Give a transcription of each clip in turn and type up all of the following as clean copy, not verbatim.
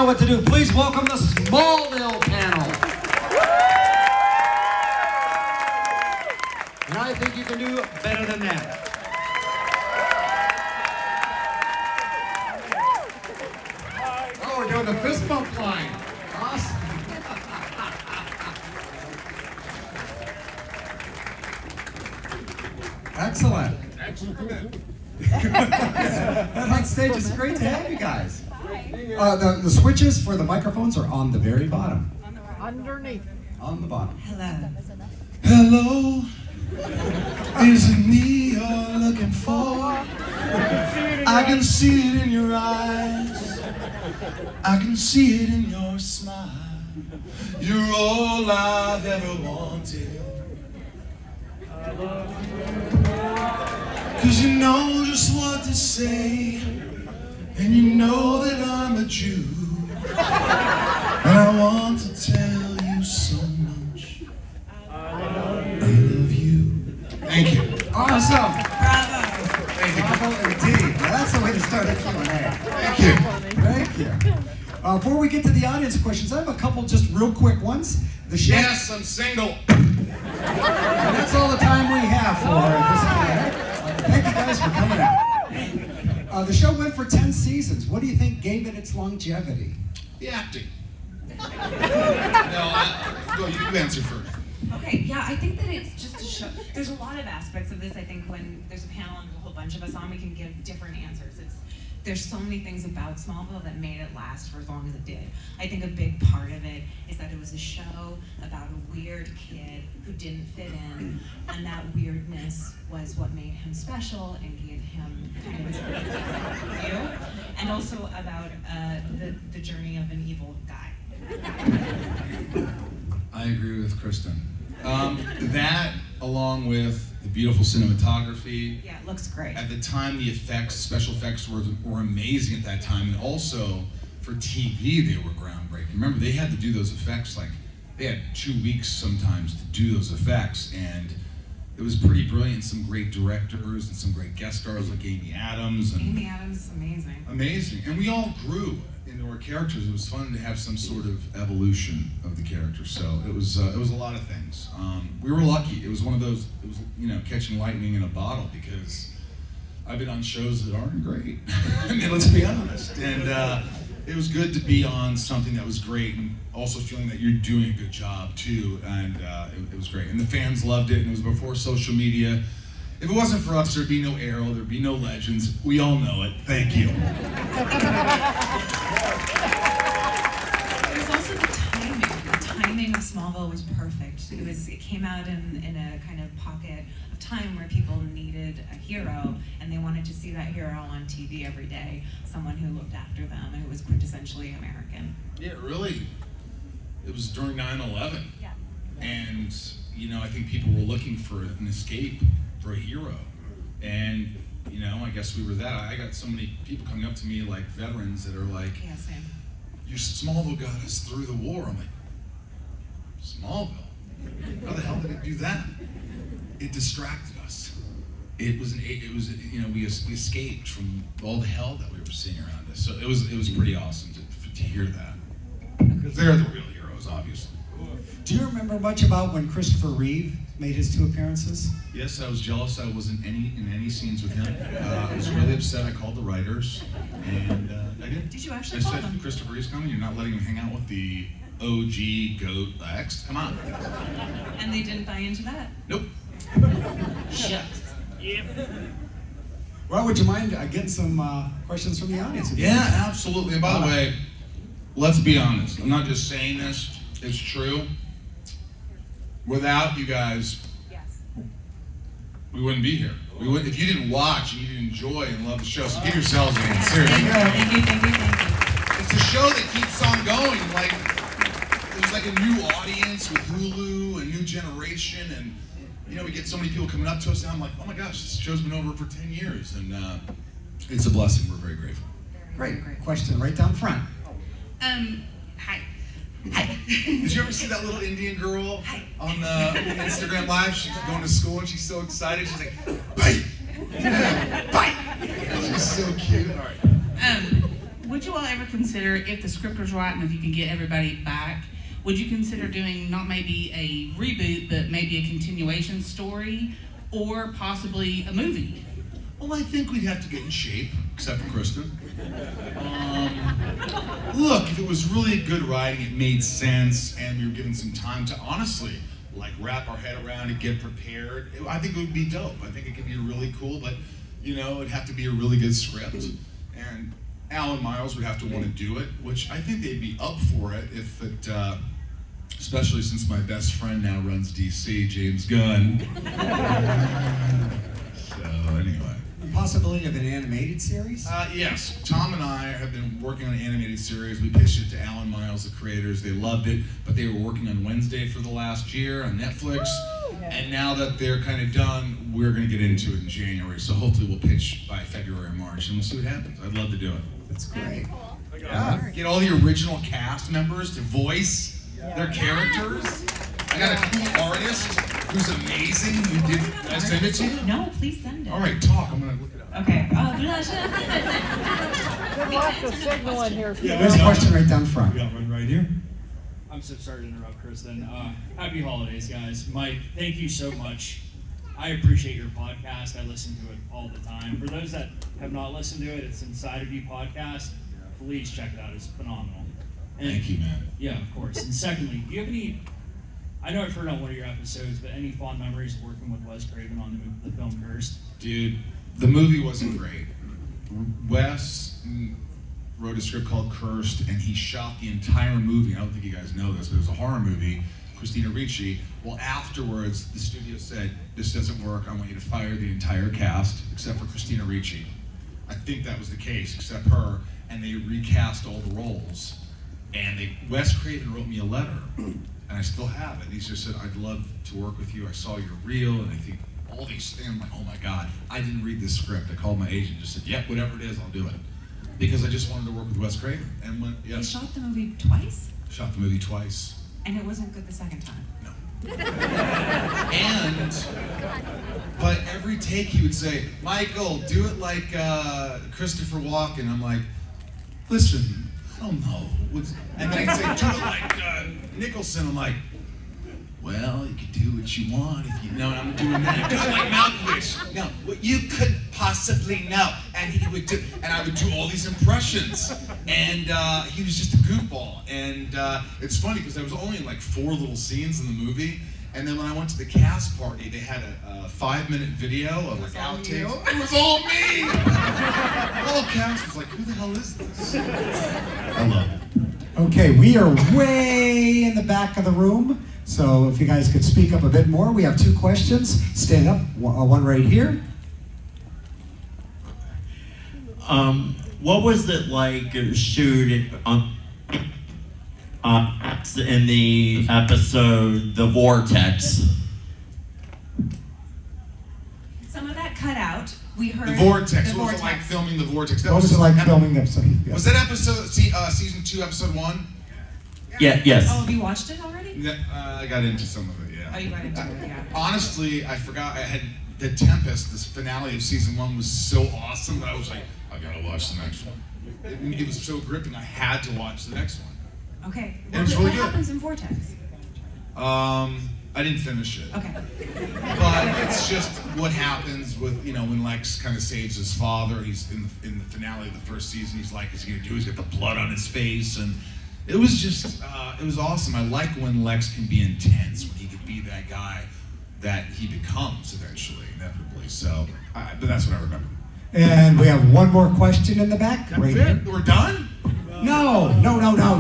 What to do. Please welcome the Smallville panel. And I think you can do better than that. Oh, we're doing the fist bump line. Awesome. Excellent. That on stage is great to have you guys. The switches for the microphones are on the very bottom. Underneath. On the bottom. Hello. Hello, is it me you're looking for? I can see it in your eyes, I can see it in your smile. You're all I've ever wanted, 'cause you know just what to say, and you know that I'm a Jew, and I want to tell you so much. I love you. Thank you. Awesome. Bravo. Thank you. Bravo indeed. Now that's the way to start a Q&A. Thank you. Thank you. Before we get to the audience questions, I have a couple just real quick ones. The show, Yes, I'm single. and that's all the time we have for this Q&A. Thank you guys for coming out. The show went for 10 seasons. What do you think gave it its longevity? The acting. Go, you answer first. Okay, yeah, I think that it's just a show. There's a lot of aspects of this. I think when there's a panel and there's a whole bunch of us on, we can give different answers. There's so many things about Smallville that made it last for as long as it did. I think a big part of it is that it was a show about a weird kid who didn't fit in, and that weirdness was what made him special and gave him kind of his view, and also about the journey of an evil guy. I agree with Kristin. That, along with the beautiful cinematography. Yeah, it looks great. At the time, the effects, special effects were amazing at that time, and also for TV, they were groundbreaking. Remember, they had to do those effects, like, they had 2 weeks sometimes to do those effects, and it was pretty brilliant. Some great directors and some great guest stars like Amy Adams. And Amy Adams is amazing. amazing. And we all grew into our characters. It was fun to have some sort of evolution of the characters. So it was a lot of things. We were lucky. It was one of those, it was, catching lightning in a bottle, because I've been on shows that aren't great. I mean, let's be honest. And it was good to be on something that was great, and also feeling that you're doing a good job too. And it was great. And the fans loved it, and it was before social media. If it wasn't for us, there'd be no Arrow, there'd be no Legends. We all know it. Thank you. It was also the timing. The timing of Smallville was perfect. It came out in a kind of pocket of time where people needed a hero, and they wanted to see that hero on TV every day, someone who looked after them, and it was quintessentially American. Yeah, really. It was during 9/11. Yeah. And, I think people were looking for an escape, for a hero. And, I guess we were that. I got so many people coming up to me, like veterans, that are like, Yeah, same. your Smallville got us through the war. I'm like, Smallville? How the hell did it do that? It distracted us. We escaped from all the hell that we were seeing around us. So it was pretty awesome to hear that. Because they're the real heroes, obviously. Do you remember much about when Christopher Reeve made his 2 appearances? Yes, I was jealous I wasn't in any scenes with him. I was really upset. I called the writers, and I did. Did you actually I call said, them? Christopher Reeve's coming. You're not letting him hang out with the OG GOAT X? Come on. And they didn't buy into that. Nope. Shucks. Well, would you mind getting some questions from the audience? Yeah, absolutely. And by the way, let's be honest. I'm not just saying this. It's true. Without you guys, we wouldn't be here. We wouldn't, if you didn't watch and you didn't enjoy and love the show. So give yourselves a hand. Seriously. Thank you. It's a show that keeps on going. Like, there's like a new audience with Hulu, a new generation, and we get so many people coming up to us now. I'm like, oh my gosh, this show's been over for 10 years, and it's a blessing. We're very grateful. Great. Question right down front. Hi. Did you ever see that little Indian girl on Instagram Live? She's going to school and she's so excited. She's like, bite! Bite! She's so cute. All right. Would would you all ever consider, if the script was right and if you can get everybody back, would you consider doing not maybe a reboot, but maybe a continuation story, or possibly a movie? Well, I think we'd have to get in shape, except for Kristin. Look, if it was really good writing, it made sense, and we were given some time to honestly, like, wrap our head around and get prepared, I think it would be dope. I think it could be really cool, but, you know, it'd have to be a really good script. And Alan Miles would have to want to do it, which I think they'd be up for it if it, especially since my best friend now runs DC, James Gunn. So, anyway. Possibility of an animated series? Yes, Tom and I have been working on an animated series. We pitched it to Alan Miles, the creators. They loved it, but they were working on Wednesday for the last year on Netflix. And now that they're kind of done, we're going to get into it in January. So hopefully we'll pitch by February or March, and we'll see what happens. I'd love to do it. That's great. Yeah. Get all the original cast members to voice their characters. I got a cool artist who's amazing. Did I send it to you? No, please send it. All right, talk. I'm going to look it up. Okay. Good luck with signaling here. There's a question right down front. We got one right here. I'm so sorry to interrupt, Kristin. Happy holidays, guys. Mike, thank you so much. I appreciate your podcast. I listen to it all the time. For those that have not listened to it, it's Inside of You podcast. Please check it out. It's phenomenal. And, Thank you, man. Yeah, of course. And secondly, do you have any, I know I've heard on one of your episodes, but any fond memories of working with Wes Craven on the film Cursed? Dude, the movie wasn't great. Wes wrote a script called Cursed, and he shot the entire movie. I don't think you guys know this, but it was a horror movie. Christina Ricci. Well, afterwards, the studio said, this doesn't work. I want you to fire the entire cast, except for Christina Ricci. I think that was the case, except her, and they recast all the roles. And Wes Craven wrote me a letter, and I still have it. He just said, I'd love to work with you. I saw your reel, and I think all these things, I'm like, oh my God, I didn't read this script. I called my agent and just said, yep, whatever it is, I'll do it. Because I just wanted to work with Wes Craven. And when, You yes, shot the movie twice, shot the movie twice. and it wasn't good the second time. No. But every take he would say, Michael, do it like Christopher Walken. I'm like, listen, I don't know. And then he'd say, do it like Nicholson. I'm like, well, you can do what you want if you know. I'm doing that. Do it like Malkovich. No, what you could possibly know. And he would do, and I would do all these impressions. And he was just a goofball. And it's funny because I was only in like 4 little scenes in the movie. And then when I went to the cast party, they had a 5-minute video of like outtakes. It was all me. The whole cast was like, who the hell is this? I love it. Okay, we are way in the back of the room, so if you guys could speak up a bit more. We have 2 questions. Stand up, one right here. What was it like shooting in the episode The Vortex? Some of that cut out. We heard The Vortex. The What was it like Vortex. filming The Vortex? What was it like filming the episode? Yeah. Was that episode, season 2, episode 1? Yeah, yes. Oh, have you watched it already? Yeah, I got into some of it, yeah. Oh, you got into it, yeah. Honestly, I forgot I had The Tempest, this finale of season 1 was so awesome that I was like, I gotta watch the next one. It was so gripping, I had to watch the next one. Okay. It was really what good. happens in Vortex? I didn't finish it. Okay. But it's just what happens with, you know, when Lex kind of saves his father. He's in the finale of the first season. He's like, what's he gonna do? He's got the blood on his face, and it was just, it was awesome. I like when Lex can be intense, when he can be that guy that he becomes eventually, inevitably. So, but that's what I remember. And we have one more question in the back. Right here. We're done? No. Another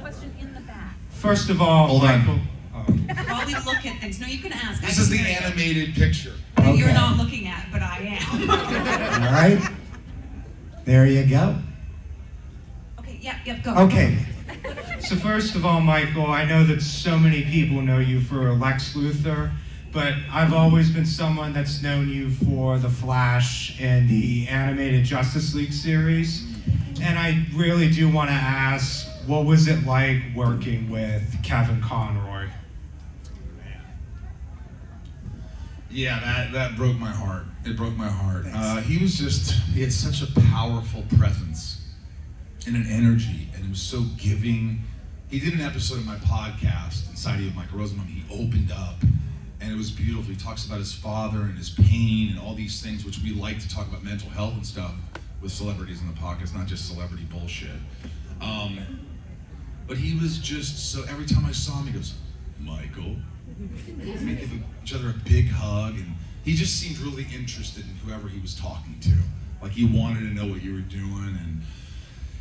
question in the back. First of all, Hold on. Michael, While we look at things, no, you can ask. This I is can the hear you. animated picture. That you're Okay. not looking at, but I am. All right. There you go. Okay, yep, go. Okay. so first of all, Michael, I know that so many people know you for Lex Luthor, but I've always been someone that's known you for The Flash and the animated Justice League series. And I really do want to ask, what was it like working with Kevin Conroy? Yeah, that broke my heart. It broke my heart. He had such a powerful presence and an energy, and it was so giving. He did an episode of my podcast inside of Michael Rosenbaum. He opened up, and it was beautiful. He talks about his father and his pain and all these things, which we like to talk about mental health and stuff with celebrities in the podcast, not just celebrity bullshit. But he was just so, every time I saw him, he goes, Michael. We give each other a big hug, and he just seemed really interested in whoever he was talking to. Like he wanted to know what you were doing, and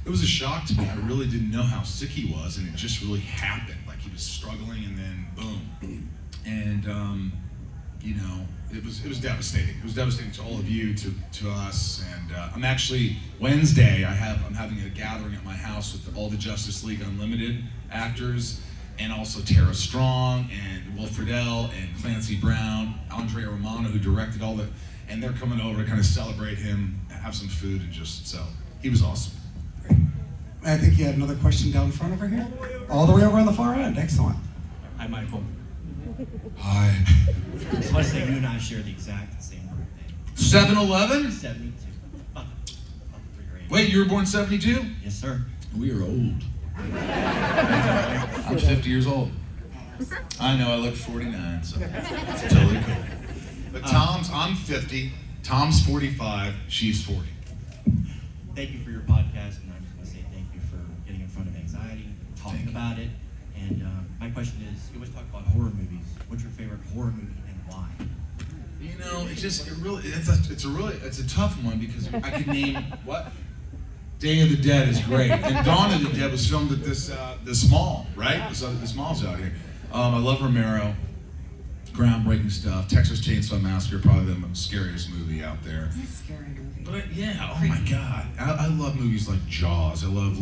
it was a shock to me. I really didn't know how sick he was, and it just really happened. Like he was struggling, and then boom. And you know, it was devastating. It was devastating to all of you, to us. And I'm actually Wednesday. I'm having a gathering at my house with all the Justice League Unlimited actors, and also Tara Strong and Will Friedle and Clancy Brown, Andrea Romano, who directed all the, and they're coming over to kind of celebrate him, have some food, and just so he was awesome. Great. I think you had another question down front over here. All the way over on the far end. Excellent. Hi, Michael. Hi. I just want to say you and I share the exact same birthday. 7-Eleven? 72. About 3 grades. Wait, you were born 72? Yes, sir. We are old. I'm 50 years old. I know, I look 49, so it's totally cool. But I'm 50, Tom's 45, she's 40. Thank you for your podcast, and I just want to say thank you for getting in front of anxiety, talking about it. And my question is, you always talk about horror movies. What's your favorite horror movie and why? You know, it's a tough one because I could name what? Day of the Dead is great, and Dawn of the Dead was filmed at this mall, right? This mall's out here. I love Romero, groundbreaking stuff. Texas Chainsaw Massacre, probably the scariest movie out there. It's a scary movie. But yeah, oh my God, I love movies like Jaws. I love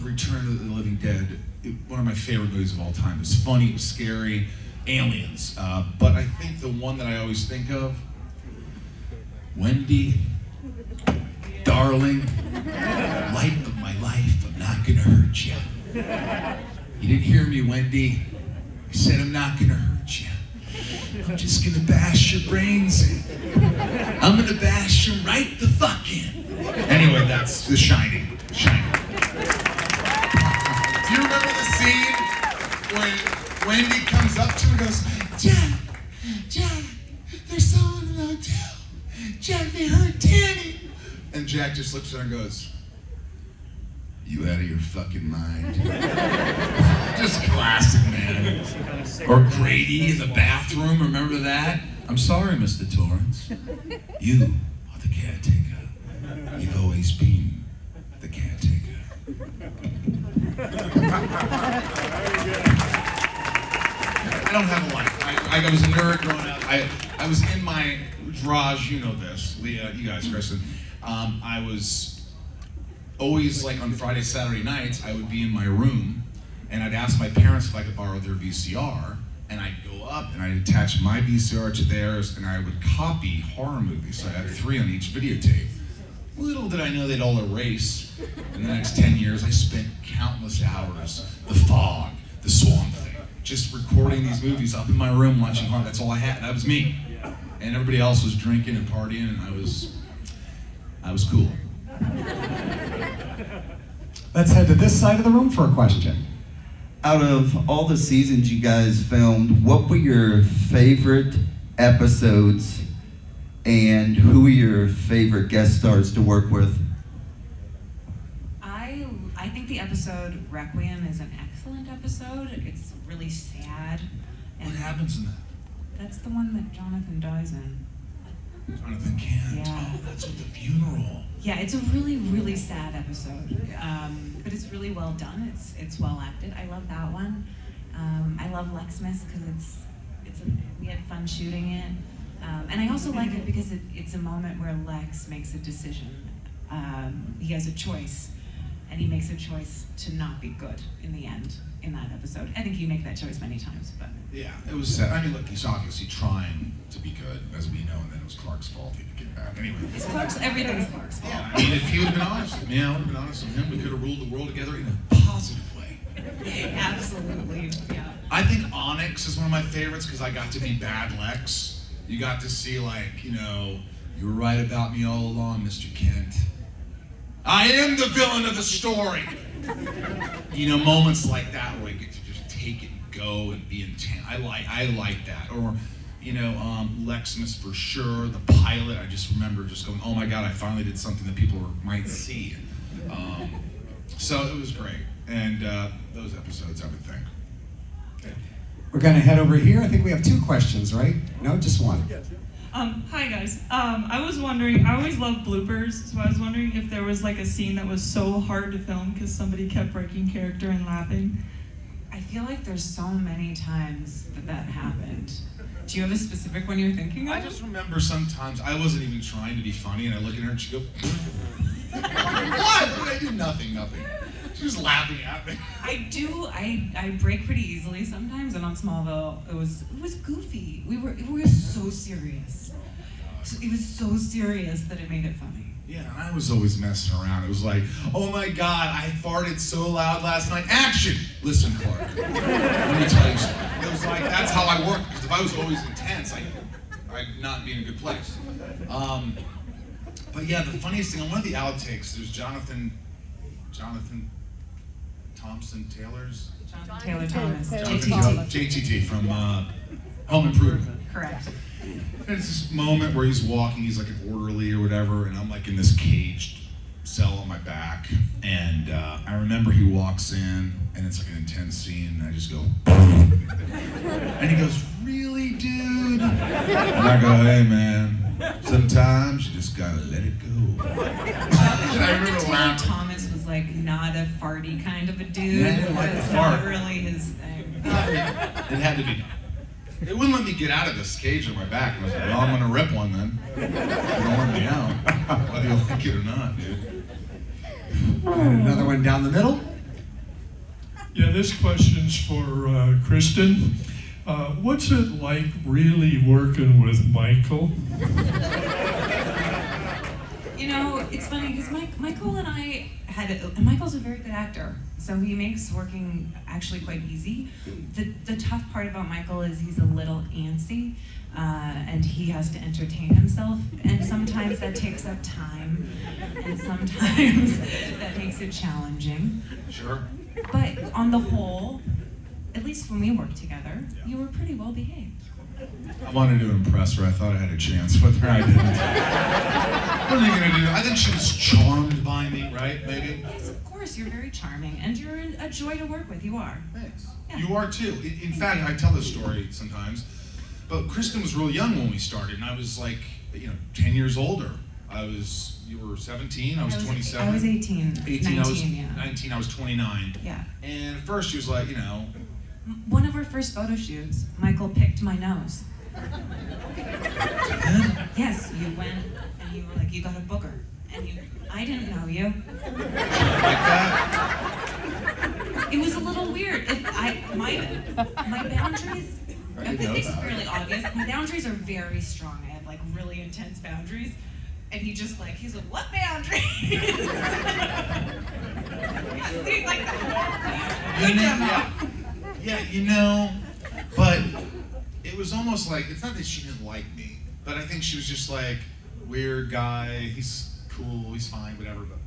Return of the Living Dead. One of my favorite movies of all time. It's funny, it was scary. Aliens, but I think the one that I always think of, Wendy, darling, light of my life, I'm not gonna hurt you. You didn't hear me, Wendy. I said I'm not gonna hurt you. I'm just gonna bash your brains in. I'm gonna bash them right the fuck in. Anyway, that's The Shining. Shining. Do you remember the scene when Wendy comes up to him and goes, Jack, there's someone in the hotel. Jack, they hurt Danny. And Jack just looks at her and goes, you out of your fucking mind. Just classic, man. Or Grady in the bathroom, remember that? I'm sorry, Mr. Torrance. You are the caretaker. You've always been the caretaker. I don't have a life. I was a nerd growing up. I was in my garage, you know this, Leah, you guys, Kristin. I was always, like on Friday, Saturday nights, I would be in my room and I'd ask my parents if I could borrow their VCR, and I'd go up and I'd attach my VCR to theirs and I would copy horror movies. So I had 3 on each videotape. Little did I know they'd all erase. In the next 10 years, I spent countless hours, The Fog, The Swamp Thing, just recording these movies up in my room watching horror. That's all I had. That was me. And everybody else was drinking and partying, and I was cool. Let's head to this side of the room for a question. Out of all the seasons you guys filmed, what were your favorite episodes, and who were your favorite guest stars to work with? I think the episode Requiem is an excellent episode. It's really sad. What happens in that? That's the one that Jonathan dies in. Jonathan Kent. Yeah. Oh, that's at the funeral. Yeah, it's a really, really sad episode, but it's really well done. It's well acted. I love that one. I love Lexmas because we had fun shooting it, and I also like it because it's a moment where Lex makes a decision. He has a choice, and he makes a choice to not be good in the end in that episode. I think you make that choice many times, but Yeah, it was sad. I mean, look, he's obviously trying to be good, as we know, and then it was Clark's fault he didn't get back. Anyway. it's Clark's. Everything's Clark's fault. Yeah, I mean, if he would have been honest with me, I would have been honest with him. We could have ruled the world together in a positive way. Absolutely, yeah. I think Onyx is one of my favorites because I got to be Bad Lex. You got to see, like, you know, you were right about me all along, Mr. Kent. I am the villain of the story. You know, moments like that where I get to just take it and go and be intense. I like that. Or, you know, Lexmas for sure, the pilot. I just remember just going, oh my God, I finally did something that people might see. So it was great. And those episodes, I would think. We're going to head over here. I think we have 2 questions, right? No, just one. Hi guys. I was wondering, I always love bloopers, so I was wondering if there was like a scene that was so hard to film because somebody kept breaking character and laughing. I feel like there's so many times that happened. Do you have a specific one you're thinking of? I just remember sometimes I wasn't even trying to be funny, and I look at her and she go, what? I do nothing. She's laughing at me. I break pretty easily sometimes, and on Smallville, it was goofy. We were so serious. So it was so serious that it made it funny. Yeah, and I was always messing around. It was like, oh my God, I farted so loud last night. Action! Listen, Clark. Let me tell you something. It was like, that's how I worked, because if I was always intense, I'd not be in a good place. But yeah, the funniest thing, on one of the outtakes, there's Jonathan Thompson Taylor's? Taylor Thomas. JTT from Home Improvement. Correct. And it's this moment where he's walking, he's like an orderly or whatever, and I'm like in this caged cell on my back. And I remember he walks in, and it's like an intense scene, and I just go, and he goes, really, dude? And I go, hey, man, sometimes you just gotta let it go. And I remember Taylor Thomas was like not a farty kind of a dude. Yeah, I didn't like the That's fart. not really his thing. It had to be done. It wouldn't let me get out of this cage on my back. And I was like, well, I'm gonna rip one then. You don't want me out, whether you like it or not, dude. And another one down the middle. Yeah, this question's for Kristin. What's it like really working with Michael? You know, it's funny because Michael and I and Michael's a very good actor, so he makes working actually quite easy. The tough part about Michael is he's a little antsy, and he has to entertain himself, and sometimes that takes up time, and sometimes that makes it challenging. Sure. But on the whole, at least when we worked together, you were pretty well behaved. I wanted to impress her. I thought I had a chance with her. I didn't. What are you gonna do? I think she was charmed by me, right? Maybe. Yes, of course, you're very charming, and you're a joy to work with. You are. Thanks. Yeah. You are too. In fact, I tell this story sometimes. But Kristin was real young when we started, and I was like, 10 years older. You were 17. I was 27. I was 18. 18. 19, I was yeah. 19. I was 29. Yeah. And at first she was like, One of our first photo shoots, Michael picked my nose. Yes, you went and you were like, you got a booger. And I didn't know you. like that. It was a little weird. My boundaries, I think this is fairly obvious. My boundaries are very strong. I have like really intense boundaries. And he's like, what boundaries? See, like that. Good job. Yeah, but it was almost like, it's not that she didn't like me, but I think she was just like, weird guy, he's cool, he's fine, whatever, but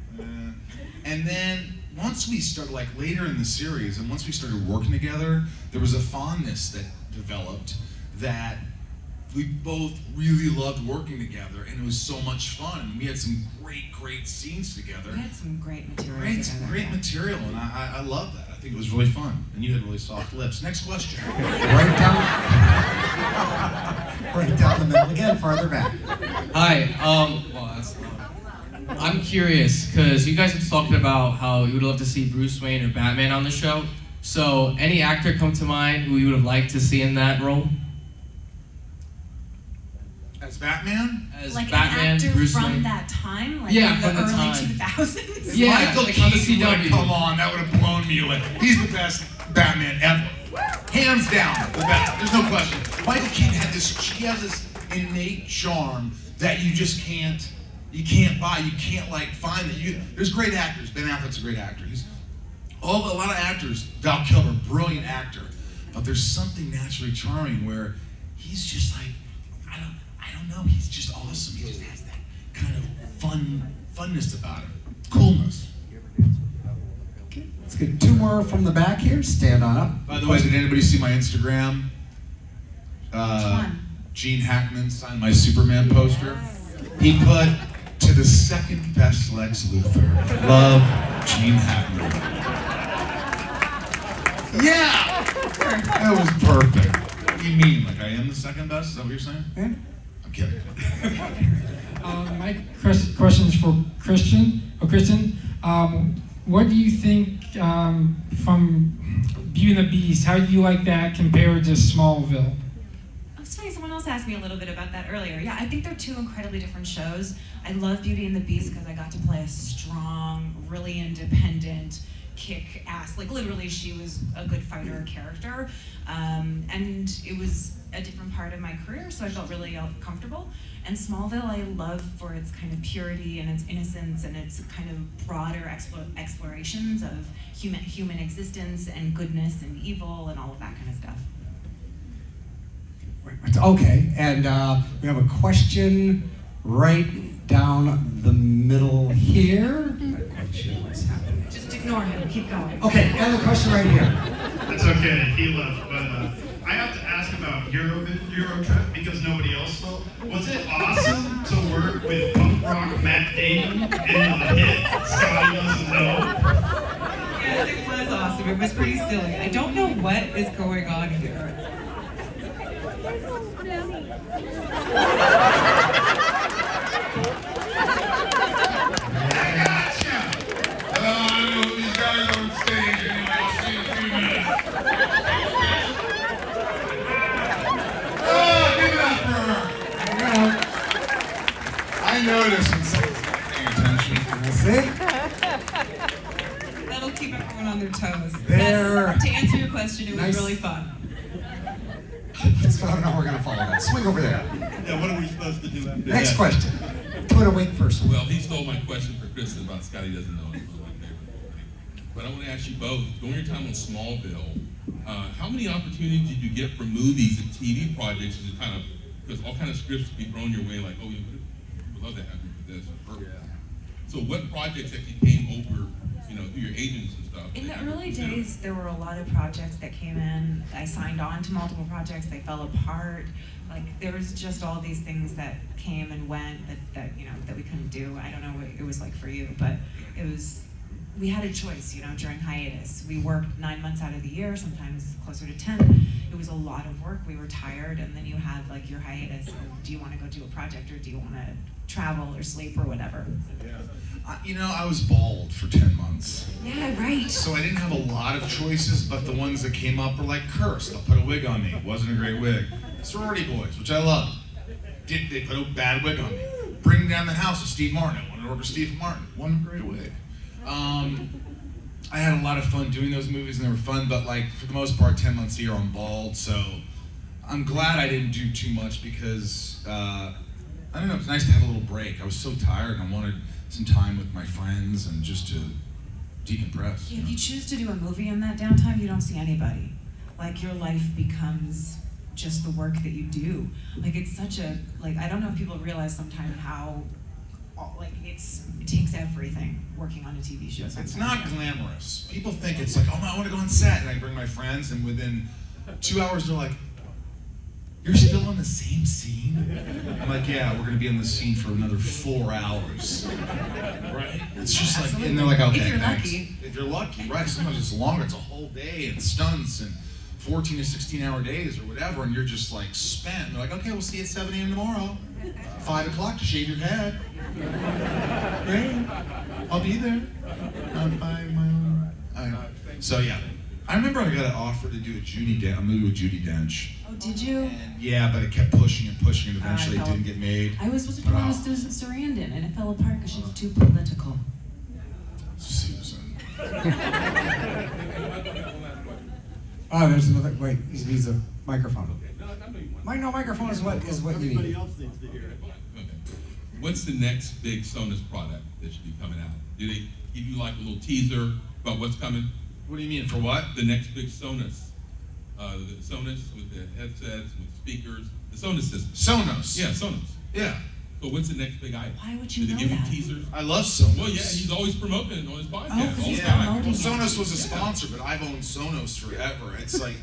And then once we started, like later in the series, and once we started working together, there was a fondness that developed that we both really loved working together, and it was so much fun. We had some great scenes together. We had some great material together. Great material, and I love that. I think it was really fun, and you had really soft lips. Next question. Right down the middle again, farther back. Hi. I'm curious because you guys have talked about how you would love to see Bruce Wayne or Batman on the show. So, any actor come to mind who you would have liked to see in that role? As Batman? As like Batman, an actor Bruce from Wayne. that time, like Yeah, in from the the early time. 2000s. Yeah, Michael like on the Keaton, CW. come on, that would have blown me away. He's the best Batman ever. Hands down, the best. There's no question. Michael Keaton he has this innate charm that you just can't buy. You can't find it. There's great actors. Ben Affleck's a great actor. A lot of actors. Val Kilmer, brilliant actor. But there's something naturally charming where he's just like, I don't know, he's just awesome. He just has that kind of funness about him. coolness. Let's get two more from the back here. Stand on up. By the way, did anybody see my Instagram? Which one? Gene Hackman signed my Superman poster. He put, to the second best Lex Luthor, love, Gene Hackman. Yeah! That was perfect. What do you mean? Like I am the second best? Is that what you're saying? Yeah. I'm kidding. My question is for Kristin. What do you think from Beauty and the Beast? How do you like that compared to Smallville? It's funny, someone else asked me a little bit about that earlier. Yeah, I think they're two incredibly different shows. I love Beauty and the Beast because I got to play a strong, really independent, kick-ass, like literally she was a good fighter character. And it was a different part of my career, so I felt really comfortable. And Smallville I love for its kind of purity and its innocence and its kind of broader explorations of human existence and goodness and evil and all of that kind of stuff. Okay, and we have a question right down the middle here. Not quite sure what's happening. Just ignore him, keep going. Okay, and a question right here. That's okay, he left, but I have to ask about Eurotrip because nobody else will. Was it awesome to work with punk rock Matt Damon in the hit Scotty Doesn't Know? Yes, it was awesome. It was pretty silly. I don't know what is going on here. I know who these guys on stage anyway. I'll see you in a few minutes. Oh, give it up for her. I noticed when someone's not paying attention. See? That'll keep everyone on their toes. There. To answer your question, it was Nice. really fun. So I don't know how we're going to follow that. Swing over there. Yeah, what are we supposed to do after that? Next question. Put a wait first. Well, he stole my question for Kristin about Scotty Doesn't Know. It's my favorite. But I want to ask you both, during your time on Smallville, how many opportunities did you get for movies and TV projects to kind of, because all kind of scripts would be thrown your way, like, oh, we would love to have you for this. Or perfect. So what projects actually came over, through your agents and stuff? In the early days, there were a lot of projects that came in. I signed on to multiple projects. They fell apart. Like there was just all these things that came and went that we couldn't do. I don't know what it was like for you, but it was. We had a choice, during hiatus. We worked 9 months out of the year, sometimes closer to 10. It was a lot of work. We were tired, and then you had like your hiatus. And do you want to go do a project, or do you want to travel or sleep or whatever? I was bald for 10 months. Yeah, right. So I didn't have a lot of choices, but the ones that came up were like cursed. They'll put a wig on me. Wasn't a great wig. Sorority Boys, which I loved. They put a bad wig on me. Bringing Down the House with Steve Martin. I wanted to work with Steve Martin. Wasn't a great wig. I had a lot of fun doing those movies, and they were fun, but like for the most part, 10 months a year I'm bald, so I'm glad I didn't do too much because, I don't know, it was nice to have a little break. I was so tired, and I wanted some time with my friends and just to decompress. If you choose to do a movie in that downtime, you don't see anybody. Like your life becomes just the work that you do. Like it's such a, I don't know if people realize sometimes how, it takes everything working on a TV show. Sometimes. It's not glamorous. People think it's like, oh, I want to go on set, and I bring my friends, and within 2 hours they're like, you're still on the same scene? I'm like, yeah, we're gonna be on the scene for another 4 hours. Right? It's just like, and they're like, okay, if you're thanks. lucky. If you're lucky, right? Sometimes it's longer, it's a whole day, and stunts, and 14 to 16 hour days or whatever, and you're just like spent. They're like, okay, we'll see you at 7 a.m. tomorrow. 5 o'clock to shave your head. Great. I'll be there. By my own. So yeah. I remember I got an offer to do a movie with Judi Dench. Oh, did you? And yeah, but it kept pushing and pushing, and eventually it didn't get made. I was supposed to do one with Susan Sarandon, and it fell apart because she was too political. Susan. Oh, there's another. Wait, he needs a microphone. No, microphone is what you need. Everybody else needs to hear it. Okay. What's the next big Sonus product that should be coming out? Do they give you like a little teaser about what's coming? What do you mean, for what? The next big Sonus. The Sonus with the headsets, with the speakers, the Sonus system. Sonos. Yeah, Sonos. Yeah. But what's the next big item? Why would Do you they know give that? you teasers? I love Sonos. Well, yeah, he's always promoting it on his podcast. Oh, 'cause all he's the time. promoting Well, it. Sonos was a sponsor, but I've owned Sonos forever. It's like,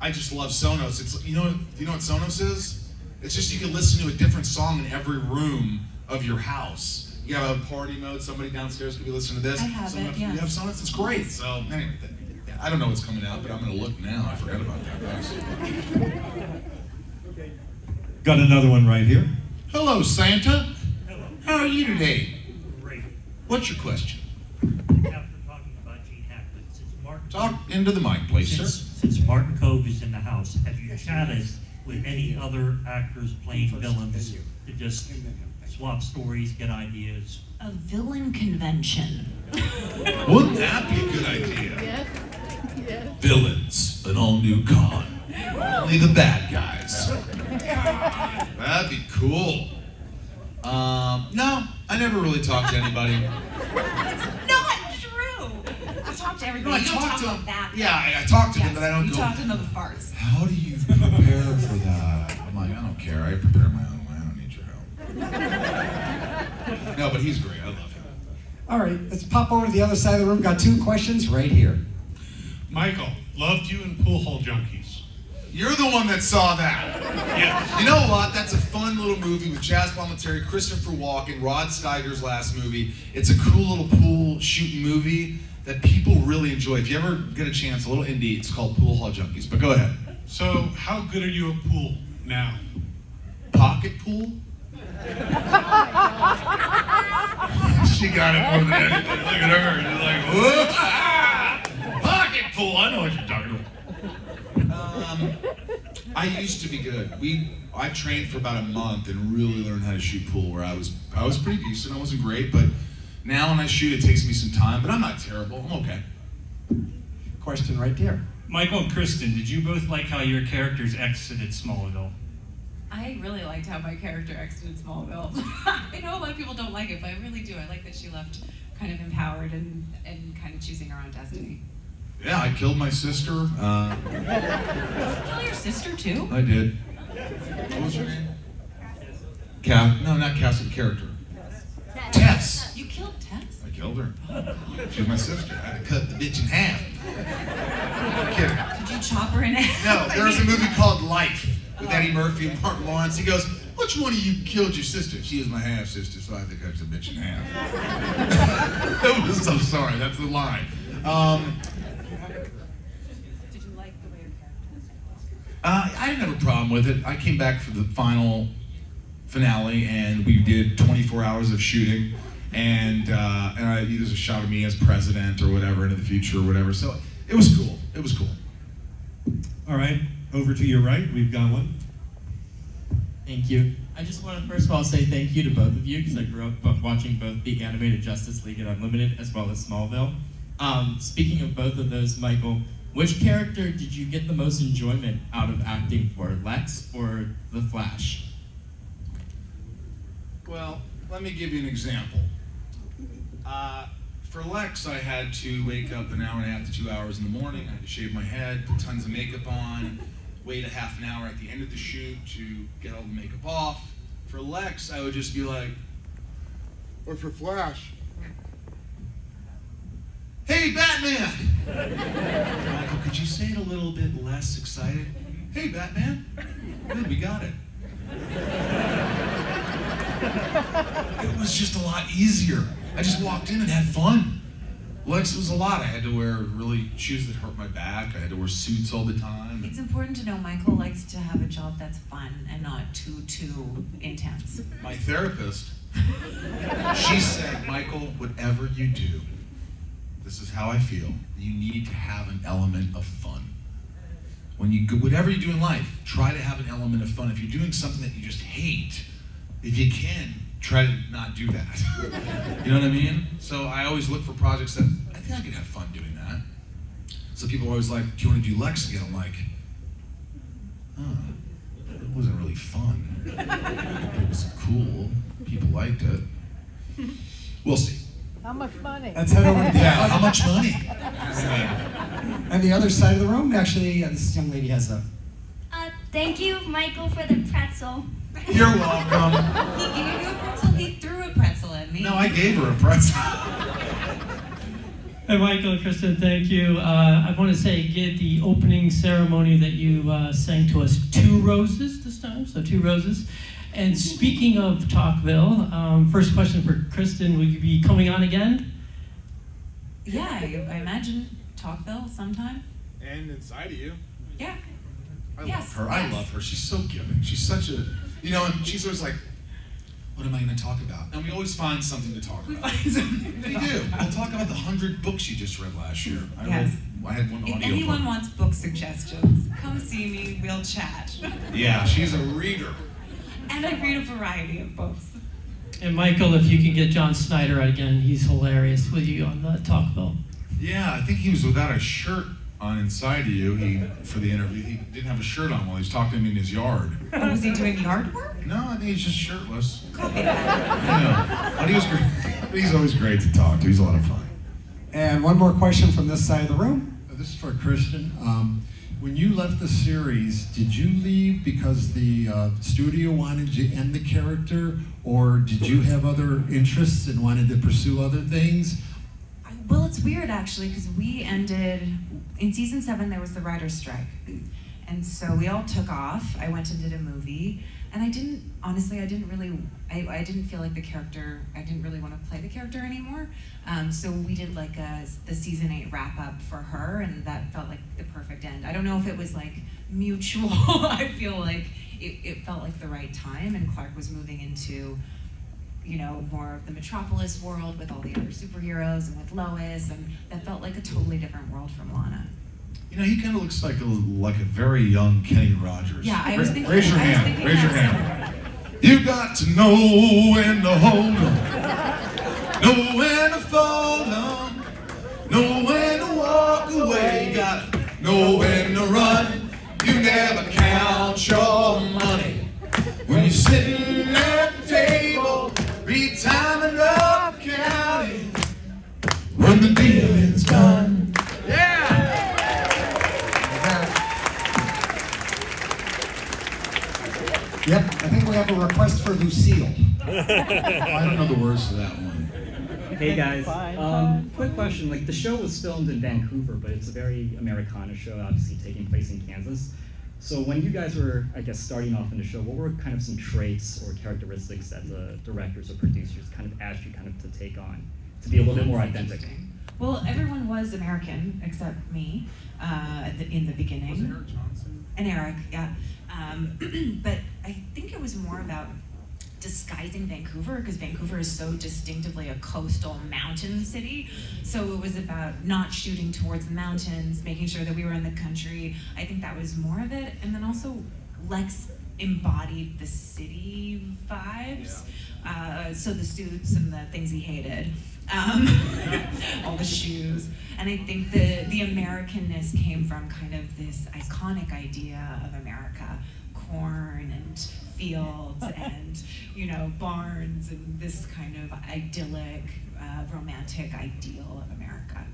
I just love Sonos. It's you know what Sonos is? It's just you can listen to a different song in every room of your house. You have a party mode. Somebody downstairs could be listening to this. I have it, You yes. have Sonos. It's great. So anyway, I don't know what's coming out, but I'm gonna look now. I forgot about that, guys. Got another one right here. Hello, Santa. How are you today? Great. What's your question? After talking about Gene Hackman, since Martin Talk into the mic, please, sir. since Martin Cove is in the house, have you chatted with any other actors playing villains to just swap stories, get ideas? A villain convention. Wouldn't that be a good idea? Villains, an all-new con. Only the bad guys. That'd be cool. No, I never really talked to anybody. Not true. I talked to everybody. No, I You don't talked talk to about them. that. Yeah, I talked to them, Yes, but I don't you go. talked to them with farts. How do you prepare for that? I'm like, I don't care. I prepare my own way. I don't need your help. No, but he's great. I love him. All right, let's pop over to the other side of the room. Got 2 questions right here. Michael, loved you in Pool Hall Junkies. You're the one that saw that. Yeah. You know what? That's a fun little movie with Chaz Palminteri, Christopher Walken, Rod Steiger's last movie. It's a cool little pool shooting movie that people really enjoy. If you ever get a chance, a little indie, it's called Pool Hall Junkies. But go ahead. So, how good are you at pool now? Pocket pool? She got it more than anything. Look at her. She's like, whoa! Pocket pool. I know what you're talking about. I used to be good. I trained for about a month and really learned how to shoot pool. Where I was pretty decent. I wasn't great, but now when I shoot, it takes me some time. But I'm not terrible. I'm okay. Question right there. Michael and Kristin, did you both like how your characters exited Smallville? I really liked how my character exited Smallville. I know a lot of people don't like it, but I really do. I like that she left kind of empowered and kind of choosing her own destiny. Yeah, I killed my sister. Did you kill your sister too? I did. What was her name? No, not Cass, the character. Tess. You killed Tess? I killed her. She was my sister. I had to cut the bitch in half. I'm kidding. Did you chop her in half? No, there was a movie called Life with Eddie Murphy and Martin Lawrence. He goes, which one of you killed your sister? She is my half sister, so I had to cut the bitch in half. I'm so sorry. That's the line. Did you like the way your character was? I didn't have a problem with it. I came back for the final finale, and we did 24 hours of shooting, and there's a shot of me as president or whatever into the future or whatever. So it was cool. It was cool. All right, over to your right, we've got one. Thank you. I just want to first of all say thank you to both of you because I grew up watching both the animated Justice League and Unlimited as well as Smallville. Speaking of both of those, Michael, which character did you get the most enjoyment out of acting for, Lex or the Flash? Well, let me give you an example. For Lex, I had to wake up an hour and a half to 2 hours in the morning. I had to shave my head, put tons of makeup on, wait a half an hour at the end of the shoot to get all the makeup off. For Lex, I would just be like, or for Flash, hey, Batman! Michael, could you say it a little bit less excited? Hey, Batman. Good, we got it. It was just a lot easier. I just walked in and had fun. Lex was a lot. I had to wear really shoes that hurt my back. I had to wear suits all the time. It's important to know Michael likes to have a job that's fun and not too intense. My therapist, she said, Michael, whatever you do, this is how I feel. You need to have an element of fun. Whatever you do in life, try to have an element of fun. If you're doing something that you just hate, if you can, try to not do that. You know what I mean? So I always look for projects that I think I could have fun doing that. So people are always like, do you want to do Lex again? I'm like, it wasn't really fun. It was cool. People liked it. We'll see. How much money? Let's head over to the how much money? And the other side of the room, actually, this young lady has a. Thank you, Michael, for the pretzel. You're welcome. He gave you a pretzel. He threw a pretzel at me. No, I gave her a pretzel. Hey, Michael and Kristin, thank you. I want to say, get the opening ceremony that you sang to us, 2 roses this time, so 2 roses. And speaking of Talkville, first question for Kristin, will you be coming on again? Yeah, I imagine Talkville sometime. And inside of you. Yeah. I Yes, love her. I yes. love her. She's so giving. She's such a, and she's always like, what am I going to talk about? And we always find something to talk about. We do. We'll talk about the 100 books she just read last year. I had one If audio anyone book. wants book suggestions, come see me. We'll chat. Yeah, she's a reader. And I read a variety of books. And Michael, if you can get John Snyder out again, he's hilarious with you on the Talkville. Yeah, I think he was without a shirt on inside of you. For the interview, he didn't have a shirt on while he was talking to me in his yard. Oh, was he doing yard work? No, I think he's just shirtless. Copy that. Yeah, but he was great. He's always great to talk to. He's a lot of fun. And one more question from this side of the room. This is for Kristin. When you left the series, did you leave because the studio wanted you to end the character, or did you have other interests and wanted to pursue other things? Well, it's weird actually, because we ended, in season 7 there was the writer's strike. And so we all took off. I went and did a movie. And I didn't feel like the character, I didn't really want to play the character anymore. So we did like the season 8 wrap up for her, and that felt like the perfect end. I don't know if it was like mutual. I feel like it felt like the right time, and Clark was moving into, more of the Metropolis world with all the other superheroes and with Lois, and that felt like a totally different world from Lana. He kind of looks like a very young Kenny Rogers. Yeah, I was thinking. Raise your hand. Raise your hand. You got to know when to hold on, know when to fold on, know when to walk away. Gotta know when to run. You never count your money when you're sitting at the table, read time and up counting when the dealing's done. Yeah. Yep, I think we have a request for Lucille. I don't know the words to that one. Hey guys, quick question. Like, the show was filmed in Vancouver, but it's a very Americana show, obviously taking place in Kansas. So when you guys were, I guess, starting off in the show, what were kind of some traits or characteristics that the directors or producers kind of asked you kind of to take on to be a little bit more authentic? Well, everyone was American except me in the beginning. Was it Eric Johnson? And Eric, yeah. But I think it was more about disguising Vancouver, because Vancouver is so distinctively a coastal mountain city. So it was about not shooting towards the mountains, making sure that we were in the country. I think that was more of it. And then also Lex embodied the city vibes. Yeah. So the suits and the things he hated. All the shoes. And I think the Americanness came from kind of this iconic idea of America. Corn and fields and, barns and this kind of idyllic, romantic ideal of America.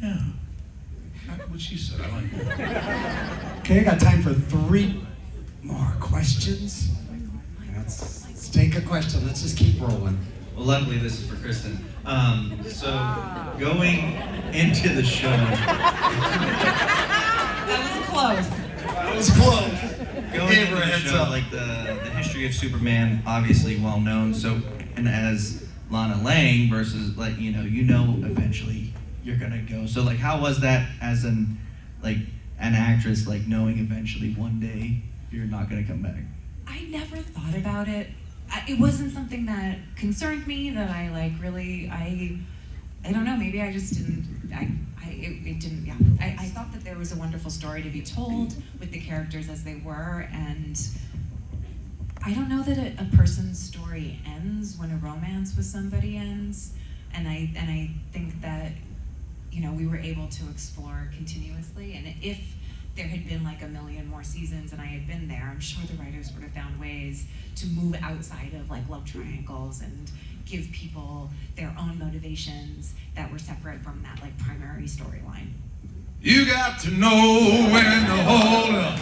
Yeah. What she said, I like that. Okay, I got time for 3 more questions. Let's take a question. Let's just keep rolling. Well, luckily this is for Kristin. So going into the show. That was close. That was close. Going into the show, like the history of Superman, obviously well known. So, and as Lana Lang versus eventually you're gonna go. So like, how was that as an actress, like knowing eventually one day you're not gonna come back? I never thought about it. It wasn't something that concerned me, that I don't know, maybe I just didn't, it didn't, yeah. I thought that there was a wonderful story to be told with the characters as they were, and I don't know that a person's story ends when a romance with somebody ends, and I think that, we were able to explore continuously, and if there had been like a million more seasons and I had been there, I'm sure the writers would have found ways to move outside of like love triangles and give people their own motivations that were separate from that like primary storyline. You got to know when to hold up.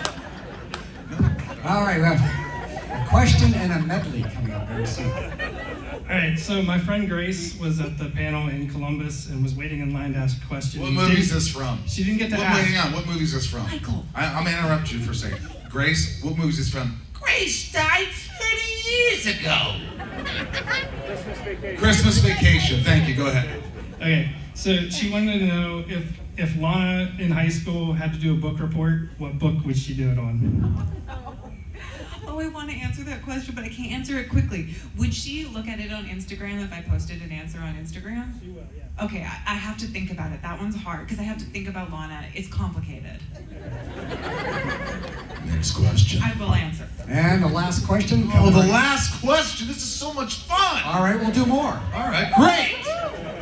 All right, we have question and a medley coming up very soon. All right, so my friend Grace was at the panel in Columbus and was waiting in line to ask a question. What movie is this from? She didn't get to Wait, ask. hang on. What movie is this from? Michael. I'm gonna interrupt you for a second. Grace, what movie is this from? Grace died 30 years ago. Christmas Vacation. Thank you. Go ahead. Okay, so she wanted to know if Lana in high school had to do a book report, what book would she do it on? Oh, I want to answer that question, but I can't answer it quickly. Would she look at it on Instagram if I posted an answer on Instagram? She will, yeah. Okay, I have to think about it. That one's hard because I have to think about Lana. It's complicated. Next question. I will answer. And the last question. Oh, the last question. This is so much fun. All right, we'll do more. All right, great.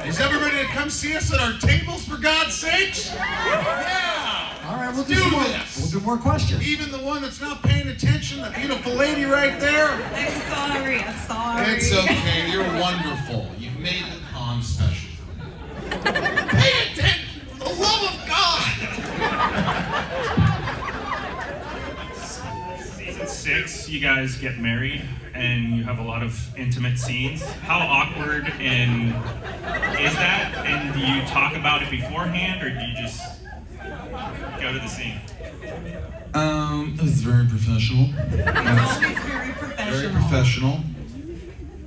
Is everybody going to come see us at our tables, for God's sakes? Yeah. All right, we'll do Do some more. this. We'll do more questions. Even the one that's not paying attention, the beautiful lady right there. I'm sorry. I'm sorry. It's okay. You're wonderful. You've made the con special for me. Pay attention, for the love of God. Season 6, you guys get married and you have a lot of intimate scenes. How awkward and is that? And do you talk about it beforehand or do you just go to the scene? It was very professional. Always very professional. Very professional.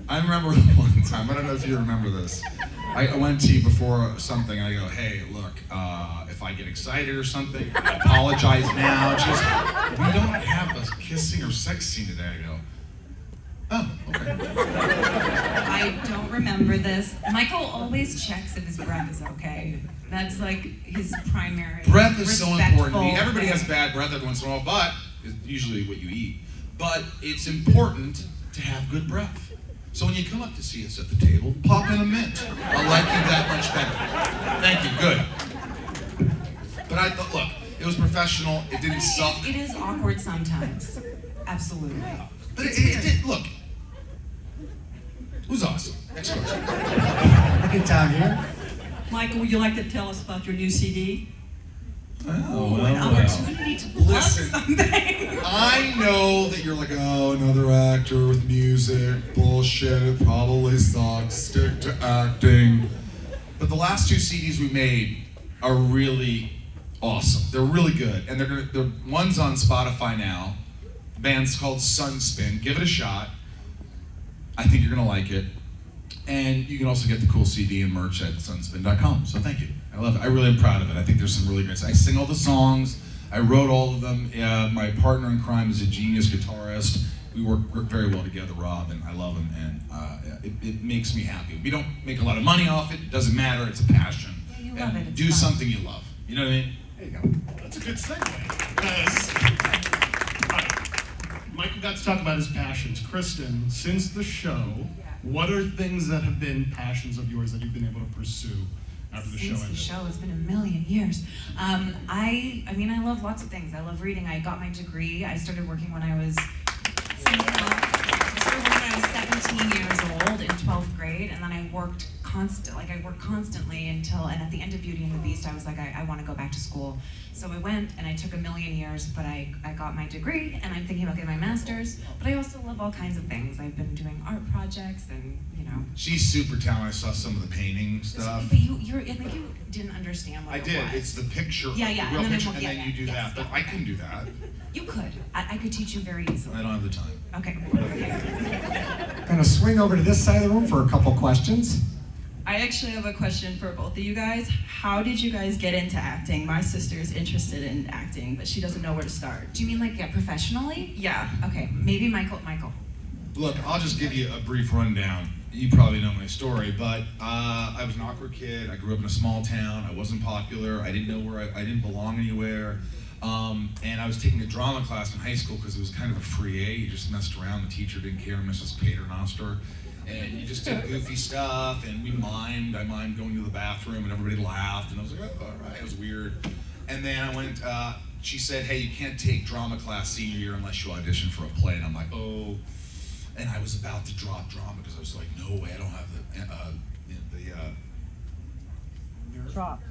I remember one time, I don't know if you remember this. I went to you before something and I go, hey, look, if I get excited or something, I apologize now. It's just, we don't have a kissing or sex scene today. I go, oh, okay. I don't remember this. Michael always checks if his breath is okay. That's like his primary. Breath is so important to me. respectful Everybody has thing. bad breath every once in a while, but it's usually what you eat. But it's important to have good breath. So when you come up to see us at the table, pop in a mint. I'll like you that much better. Thank you, good. But I thought, look, it was professional, it didn't suck. It is awkward sometimes. Absolutely. But it did, look, it was awesome. Next question. Look at down here. Michael, would you like to tell us about your new CD? Oh, an opportunity to plug Listen, something. I know that you're like, oh, another actor with music, bullshit, it probably sucks, stick to acting. But the last 2 CDs we made are really awesome. They're really good. And they're one's on Spotify now. The band's called Sunspin. Give it a shot. I think you're gonna like it. And you can also get the cool CD and merch at sunspin.com. So thank you. I love it. I really am proud of it. I think there's some really great. I sing all the songs. I wrote all of them. My partner in crime is a genius guitarist. We work very well together, Rob, and I love him. And it makes me happy. We don't make a lot of money off it. It doesn't matter. It's a passion. Yeah, you love And it. It's do fun. something you love. You know what I mean? There you go. That's a good segue. Michael got to talk about his passions. Kristen, since the show, what are things that have been passions of yours that you've been able to pursue after the show Since ended? the show, it's been a million years. I mean, I love lots of things. I love reading. I got my degree. I started working when I was 17 years old in 12th grade, and then I worked constantly until, and at the end of Beauty and the Beast, I was like, I want to go back to school. So I went and I took a million years, but I got my degree, and I'm thinking about getting my master's. But I also love all kinds of things. I've been doing art projects, and She's super talented. I saw some of the painting stuff. But I think you didn't understand what I it did. was. It's the picture, Yeah, the real and then picture, I and then you do that. But I couldn't do that. You could. I could teach you very easily. I don't have the time. Okay. Gonna swing over to this side of the room for a couple questions. I actually have a question for both of you guys. How did you guys get into acting? My sister is interested in acting, but she doesn't know where to start. Do you mean like professionally? Yeah. Okay, maybe Michael. Look, I'll just give you a brief rundown. You probably know my story, but I was an awkward kid. I grew up in a small town. I wasn't popular. I didn't know where I didn't belong anywhere. And I was taking a drama class in high school because it was kind of a free A. You just messed around. The teacher didn't care, Mrs. Paternoster. And you just did goofy stuff, and we mimed. I mimed going to the bathroom, and everybody laughed. And I was like, oh, all right, it was weird. And then I went, she said, hey, you can't take drama class senior year unless you audition for a play. And I'm like, oh. And I was about to drop drama because I was like, no way, I don't have the Chop.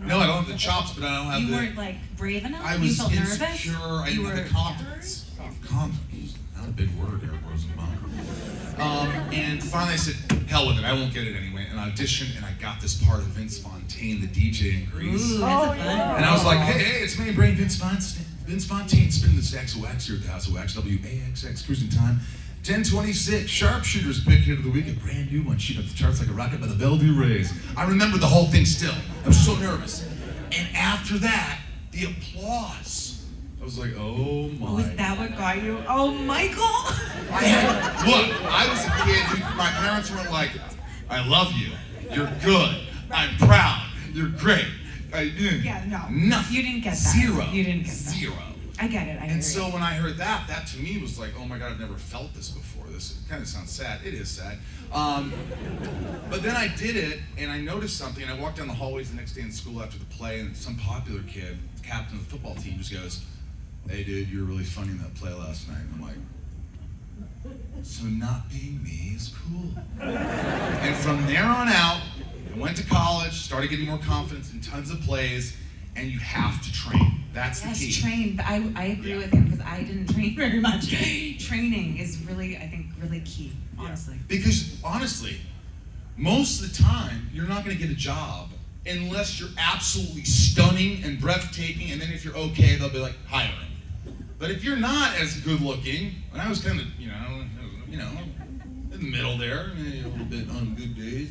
no, I don't have the chops, but I don't have You the. weren't like brave enough. I You was felt insecure. nervous. I didn't have the confidence. Confidence. I a big word, Eric Rosenbaum. And finally I said, hell with it, I won't get it anyway. And I auditioned, and I got this part of Vince Fontaine, the DJ in Grease. Ooh, that's a fun. And I was like, hey, it's me, Brain Vince Fontaine, spinning the stacks of wax here at the House of Wax, WAXX, cruising time. 10:26, Sharpshooters pick hit of the week, a brand new one, shoot up the charts like a rocket by the Bellevue Rays. I remember the whole thing still. I was so nervous. And after that, the applause. I was like, oh my. Was that what got you? Oh, Michael! I was a kid who, my parents were like, I love you, you're good, I'm proud, you're great. Yeah, no. Nothing. You didn't get that. Zero. You didn't get that. Zero. I get it. I And agree. so when I heard that, that to me was like, oh my God, I've never felt this before. This kind of sounds sad. It is sad. But then I did it, and I noticed something. And I walked down the hallways the next day in school after the play, and some popular kid, captain of the football team, just goes, hey dude, you were really funny in that play last night. And I'm like, so not being me is cool. And from there on out, I went to college, started getting more confidence in tons of plays, and you have to train. That's the key. Yes, train. But I agree with him because I didn't train very much. Training is really, I think, really key, honestly. Because honestly, most of the time, you're not going to get a job unless you're absolutely stunning and breathtaking, and then if you're okay, they'll be like, hire him. But if you're not as good looking, and I was kind of, you know, in the middle there, a little bit on good days,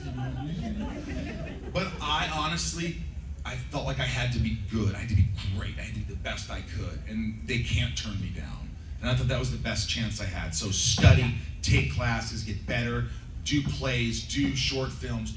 but I honestly, I felt like I had to be good, I had to be great, I had to be the best I could, and they can't turn me down. And I thought that was the best chance I had. So study, take classes, get better, do plays, do short films, do